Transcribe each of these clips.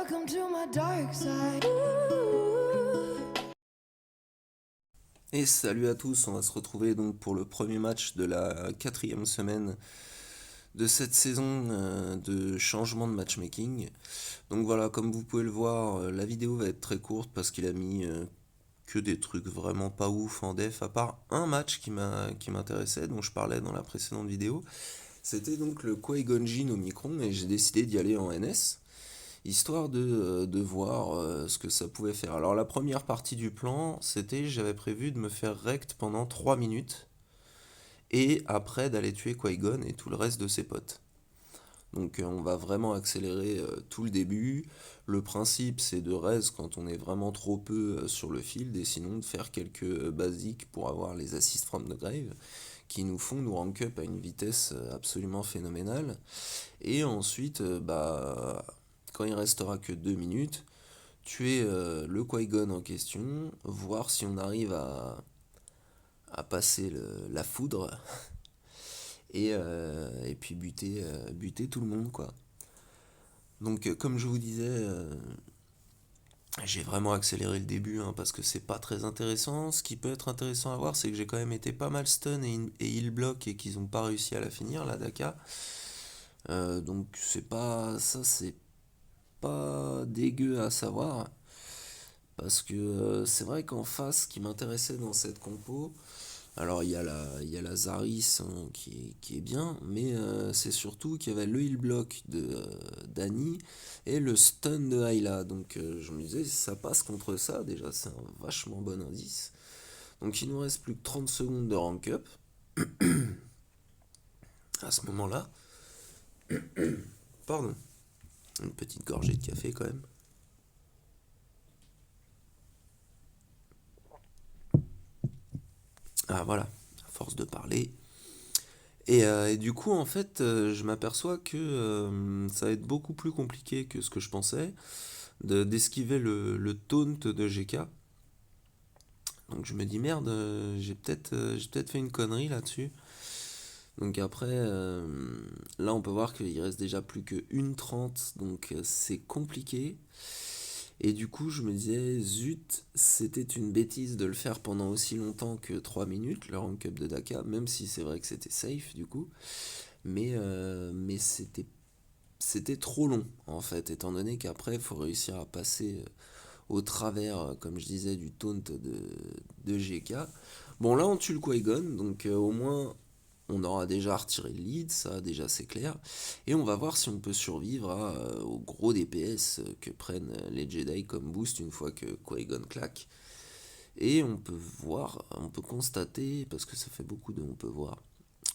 Welcome to my dark side. Et salut à tous, on va se retrouver donc pour le premier match de la 4e semaine de cette saison de changement de matchmaking. Donc voilà, comme vous pouvez le voir, la vidéo va être très courte parce qu'il a mis que des trucs vraiment pas ouf en def, à part un match qui m'intéressait, dont je parlais dans la précédente vidéo. C'était donc le Qui-Gon Jinn Omicron et j'ai décidé d'y aller en NS, histoire de voir ce que ça pouvait faire. Alors la première partie du plan, c'était j'avais prévu de me faire rect pendant 3 minutes et après d'aller tuer Qui-Gon et tout le reste de ses potes. Donc on va vraiment accélérer tout le début. Le principe c'est de raise quand on est vraiment trop peu sur le field et sinon de faire quelques basiques pour avoir les assists from the grave qui nous font nous rank up à une vitesse absolument phénoménale. Et ensuite, quand il restera que 2 minutes, tuer le Qui-Gon en question, voir si on arrive à passer la foudre et puis buter tout le monde quoi. Donc comme je vous disais, j'ai vraiment accéléré le début hein, parce que c'est pas très intéressant. Ce qui peut être intéressant à voir, c'est que j'ai quand même été pas mal stun et heal block et qu'ils ont pas réussi à la finir, la Daka. Donc c'est pas dégueu à savoir. Parce que c'est vrai qu'en face, ce qui m'intéressait dans cette compo, alors il y a la Zaris hein, qui est bien, mais c'est surtout qu'il y avait le heal block de Dany et le stun de Ayla. Donc je me disais, si ça passe contre ça, déjà c'est un vachement bon indice. Donc il nous reste plus que 30 secondes de rank up à ce moment-là. Pardon, une petite gorgée de café quand même. Ah voilà, à force de parler. Et du coup, en fait, je m'aperçois que ça va être beaucoup plus compliqué que ce que je pensais d'esquiver le taunt de GK. Donc je me dis merde, j'ai peut-être fait une connerie là-dessus. Donc après, là on peut voir qu'il reste déjà plus que 1:30, donc c'est compliqué. Et du coup, je me disais, zut, c'était une bêtise de le faire pendant aussi longtemps que 3 minutes, le rank up de Daka, même si c'est vrai que c'était safe du coup. Mais c'était trop long en fait, étant donné qu'après il faut réussir à passer au travers, comme je disais, du taunt de GK. Bon là on tue le Qui-Gon, donc au moins on aura déjà retiré le lead, ça déjà c'est clair. Et on va voir si on peut survivre au gros DPS que prennent les Jedi comme boost une fois que Qui-Gon claque. Et on peut voir, on peut constater, parce que ça fait beaucoup de on peut voir,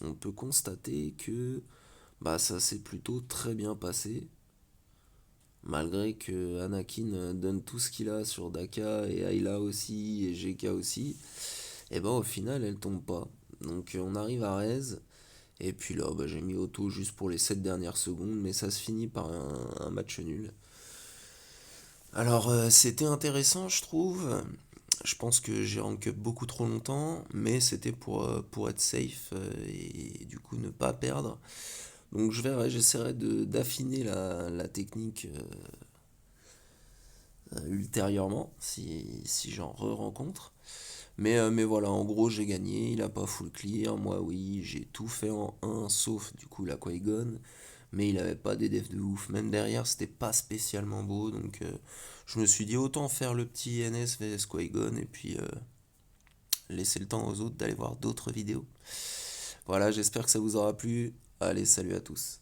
on peut constater que bah ça s'est plutôt très bien passé. Malgré que Anakin donne tout ce qu'il a sur Daka et Ayla aussi et GK aussi, et ben au final elle tombe pas. Donc on arrive à raise. Et puis là bah, j'ai mis auto juste pour les 7 dernières secondes, mais ça se finit par un match nul. Alors c'était intéressant je trouve. Je pense que j'ai rank up beaucoup trop longtemps, mais c'était pour être safe et du coup ne pas perdre. Donc je verrai, j'essaierai d'affiner la technique ultérieurement si j'en re-rencontre. Mais voilà, en gros j'ai gagné, il a pas full clear, moi oui, j'ai tout fait en un sauf du coup la Qui-Gon, mais il avait pas des defs de ouf, même derrière c'était pas spécialement beau, donc je me suis dit autant faire le petit NS vs Qui-Gon et puis laisser le temps aux autres d'aller voir d'autres vidéos. Voilà, j'espère que ça vous aura plu, allez salut à tous.